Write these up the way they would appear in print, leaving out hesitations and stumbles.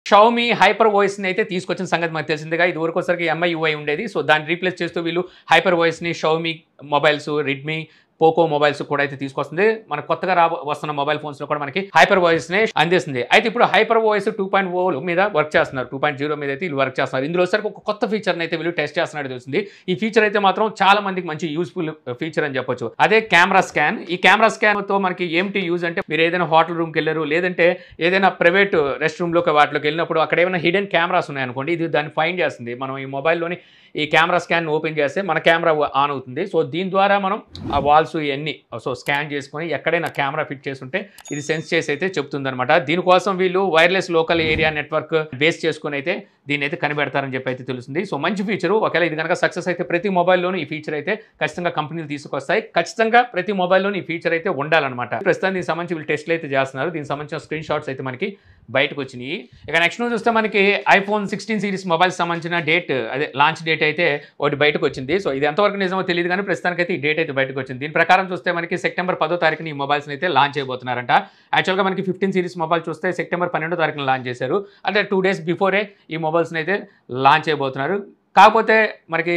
Xiaomi hyper వాయిస్ని అయితే తీసుకొచ్చిన సంగతి మనకు తెలిసిందిగా. ఇది వరకోసరికి MIUI ఉండేది. సో దాన్ని రీప్లేస్ చేస్తూ వీళ్ళు హైపర్ వాయిస్ని Xiaomi mobiles, Redmi, Poco mobiles కూడా అయితే తీసుకొస్తుంది. మనకు కొత్తగా వస్తున్న మొబైల్ ఫోన్స్ లో కూడా మనకి హైపర్ వాయిస్ ని అందిస్తుంది. అయితే ఇప్పుడు హైపర్ వాయిస్ 2.0 మీద వర్క్ చేస్తున్నారు. 2.0 మీద అయితే వీళ్ళు వర్క్ చేస్తున్నారు. ఇందులో సరికి ఒక కొత్త ఫీచర్ అయితే వీళ్ళు టెస్ట్ చేస్తున్నట్టు తెలిసింది. ఈ ఫీచర్ అయితే మాత్రం చాలా మందికి మంచి యూస్ఫుల్ ఫీచర్ అని చెప్పొచ్చు. అదే కెమెరా స్కాన్. ఈ కెమెరా స్కాన్ తో మనకి ఏంటి యూజ్ అంటే, మీరు ఏదైనా హోటల్ రూమ్కి వెళ్ళారు, లేదంటే ఏదైనా ప్రైవేట్ రెస్ట్ రూమ్ లోకి వాటిలోకి వెళ్ళినప్పుడు అక్కడ ఏమైనా హిడెన్ కెమెరాస్ ఉన్నాయనుకోండి, ఇది దాన్ని ఫైండ్ చేస్తుంది. మనం ఈ మొబైల్లోని ఈ కెమెరా స్కాన్ ఓపెన్ చేస్తే మన కెమెరా ఆన్ అవుతుంది. సో దీని ద్వారా మనం ఆ వాల్స్ ఇవన్నీ స్కాన్ చేసుకొని ఎక్కడైనా కెమెరా ఫిట్ చేస్తుంటే ఇది సెన్స్ చేసి అయితే చెప్తుంది అనమాట. దీనికోసం వీళ్ళు wireless local area network base చేసుకుని అయితే దీన్ని అయితే కనిపెడతారని చెప్పి అయితే తెలుస్తుంది. సో మంచి ఫీచరు. ఒకవేళ ఇది కనుక సక్సెస్ అయితే ప్రతి మొబైల్లోనూ ఈ ఫీచర్ అయితే ఖచ్చితంగా కంపెనీలు తీసుకొస్తాయి. ఖచ్చితంగా ప్రతి మొబైల్లోనూ ఈ ఫీచర్ అయితే ఉండాలన్నమాట. ప్రస్తుతం దీనికి సంబంధించి వీళ్ళు టెస్ట్లు అయితే చేస్తున్నారు. దీనికి సంబంధించిన స్క్రీన్ షాట్స్ అయితే మనకి బయటకు వచ్చినాయి. ఇక నెక్స్ట్ న్యూస్ చూస్తే మనకి iPhone 16 సిరీస్ మొబైల్ సంబంధించిన డేట్, అదే లాంచ్ డేట్ అయితే ఒకటి బయటకు వచ్చింది. సో ఇది ఎంతవరకు నిజమో తెలియదు, కానీ ప్రస్తుతానికైతే ఈ డేట్ అయితే బయటకు వచ్చింది. దీని ప్రకారం చూస్తే మనకి సెప్టెంబర్ 10వ తారీఖున ఈ మొబైల్స్ అయితే లాంచ్ చేయబోతున్నారంట. యాక్చువల్గా మనకి 15 సిరీస్ మొబైల్ చూస్తే సెప్టెంబర్ 12వ తారీఖున లాంచ్ చేశారు. అంటే 2 days బిఫోరే ఈ మొబైల్స్ని అయితే లాంచ్ చేయబోతున్నారు. కాకపోతే మనకి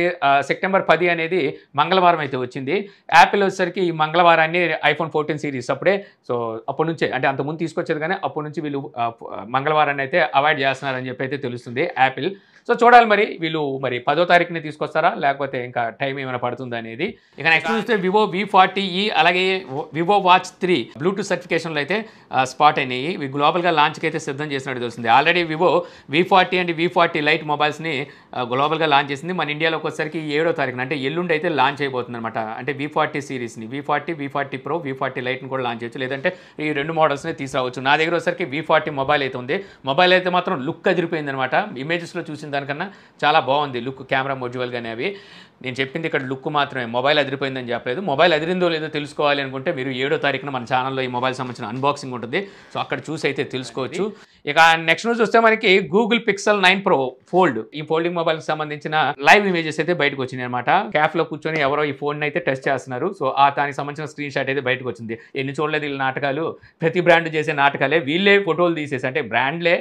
సెప్టెంబర్ 10 అనేది మంగళవారం అయితే వచ్చింది. యాపిల్ వచ్చేసరికి ఈ మంగళవారాన్ని iPhone 14 సిరీస్ అప్పుడే, సో అప్పటి నుంచే, అంటే అంతకుముందు తీసుకొచ్చేది కానీ అప్పటి నుంచి వీళ్ళు మంగళవారాన్ని అయితే అవాయిడ్ చేస్తున్నారని చెప్పి అయితే తెలుస్తుంది యాపిల్. సో చూడాలి మరి వీళ్ళు 10వ తారీఖుని తీసుకొస్తారా, లేకపోతే ఇంకా టైం ఏమైనా పడుతుందా అనేది. ఇక నెక్స్ట్ చూస్తే వివో V40e అలాగే వివో వాచ్ 3 బ్లూటూత్ సర్టిఫికేషన్లు అయితే స్పాట్ అయినాయి. ఇవి గ్లోబల్గా లాంచ్కి అయితే సిద్ధం చేసినట్టు తెలుస్తుంది. Already Vivo V40 and V40 lite మొబైల్స్ని గ్లోబల్గా లాంచ్ చేసింది. మన ఇండియాలోకి వచ్చేసరికి 7వ తారీఖున, అంటే ఎల్లుండి అయితే లాంచ్ అయిపోతుంది అనమాట. అంటే V40 సిరీస్ని, V40 Pro, V40 లైట్ని కూడా లాంచ్ చేయొచ్చు, లేదంటే ఈ రెండు మోడల్స్ని తీసుకురావచ్చు. నా దగ్గర వచ్చేసరికి V40 మొబైల్ అయితే ఉంది. మొబైల్ అయితే మాత్రం లుక్ అదిరిపోయింది అనమాట. ఇమేజెస్లో చూసిన దానికన్నా చాలా బాగుంది లుక్, కెమెరా మొడ్యూల్ కానీ అవి. నేను చెప్పింది ఇక్కడ లుక్ మాత్రమే, మొబైల్ అదిరిపోయిందని చెప్పలేదు. మొబైల్ అదిరిందో లేదో తెలుసుకోవాలి అనుకుంటే మీరు 7వ తారీఖున మన ఛానల్లో ఈ మొబైల్ సంబంధించిన అన్బాక్సింగ్ ఉంటుంది. సో అక్కడ చూసి అయితే తెలుసుకోవచ్చు. ఇక నెక్స్ట్ న్యూస్ చూస్తే మనకి గూగుల్ పిక్సెల్ 9 Pro ఫోల్డ్, ఈ ఫోల్డింగ్ మొబైల్కి సంబంధించిన లైవ్ ఇమేజెస్ అయితే బయటకు వచ్చినాయి అనమాట. క్యాఫ్లో కూర్చొని ఎవరో ఈ ఫోన్ అయితే టెస్ట్ చేస్తున్నారు. సో దానికి సంబంధించిన స్క్రీన్ షాట్ అయితే బయటకు వచ్చింది. ఎన్ని చూడలేదు వీళ్ళ నాటకాలు, ప్రతి బ్రాండ్ చేసే నాటకాలే. వీళ్ళే ఫోటోలు తీసేసి, అంటే బ్రాండ్లే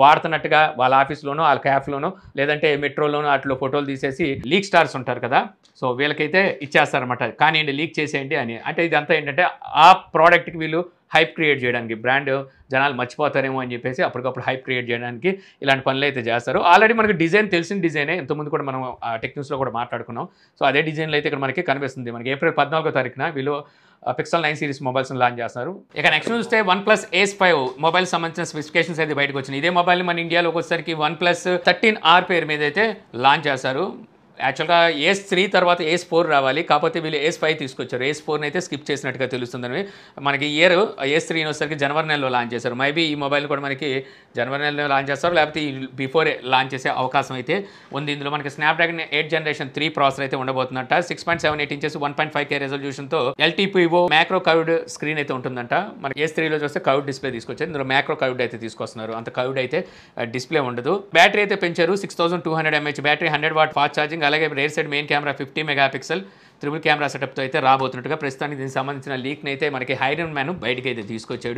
వాడుతున్నట్టుగా వాళ్ళ ఆఫీస్లోనో వాళ్ళ క్యాఫ్లోనో లేదంటే మెట్రోలోనో అట్లా ఫోటోలు తీసేసి లీక్ స్టార్స్ ఉంటారు కదా, సో వీళ్ళకైతే ఇచ్చేస్తారనమాట. కానీ లీక్ చేసేయండి అని. అంటే ఇదంతా ఏంటంటే ఆ ప్రోడక్ట్కి వీళ్ళు హైప్ క్రియేట్ చేయడానికి, బ్రాండ్ జనాలు మర్చిపోతారేమో అని చెప్పేసి అప్పటికప్పుడు హైప్ క్రియేట్ చేయడానికి ఇలాంటి పనులు అయితే చేస్తారు. ఆల్రెడీ మనకి డిజైన్ తెలిసిన డిజైనే, ఇంతకుముందు కూడా మనం టెక్నిక్స్లో కూడా మాట్లాడుకున్నాం. సో అదే డిజైన్లో అయితే ఇక్కడ మనకి కనిపిస్తుంది. మనకి ఏప్రిల్ 14వ తారీఖున వీళ్ళు పిక్సెల్ 9 సిరీస్ మొబైల్స్ లాంచ్ చేస్తున్నారు. ఇక నెక్స్ట్ చూస్తే OnePlus Ace 5 మొబైల్ సంబంధించిన స్పెసిఫికేషన్స్ అయితే బయటకు వచ్చినాయి. ఇదే మొబైల్ మన ఇండియాలోకి వచ్చేసరికి OnePlus 13R పేరు మీద అయితే లాంచ్ చేస్తారు. యాక్చువల్గా Ace 3 తర్వాత Ace 4 రావాలి, కాకపోతే వీళ్ళు Ace 5 తీసుకొచ్చారు. Ace 4 అయితే స్కిప్ చేసినట్టుగా తెలుస్తుందని. మనకి ఇయర్ Ace 3 వచ్చేసరికి జనవరి నెలలో లాంచ్ చేశారు. మేబీ ఈ మొబైల్ కూడా మనకి జనవరి నెలలో లాంచ్ చేస్తారు, లేకపోతే బిఫోరే లాంచ్ చేసే అవకాశం అయితే ఉంది. ఇందులో మనకి స్నాప్డ్రాగన్ 8 Generation 3 ప్రాసెసర్ అయితే ఉండబోతుందంట. 6.78 inches 1.5K రెజల్యూషన్తో LTPO macro curved screen అయితే ఉంటుందంట. మనకి Ace 3లో చూస్తే కర్వ్డ్ డిస్ప్లే తీసుకొచ్చారు, ఇందులో మ్యాక్రో కర్వ్డ్ అయితే తీసుకొస్తున్నారు. అంత కర్వ్డ్ అయితే డిస్ప్లే ఉండదు. బ్యాటరీ అయితే పెంచారు, 6200 mAh battery, 100 watt fast charging, అలాగే rear side main camera 50 megapixel triple camera సెటప్తో అయితే రాబోతున్నట్టుగా ప్రస్తుతానికి దీనికి సంబంధించిన లీక్ని అయితే మనకి హైరన్ మ్యాన్ బయటకి అయితే తీసుకొచ్చాడు.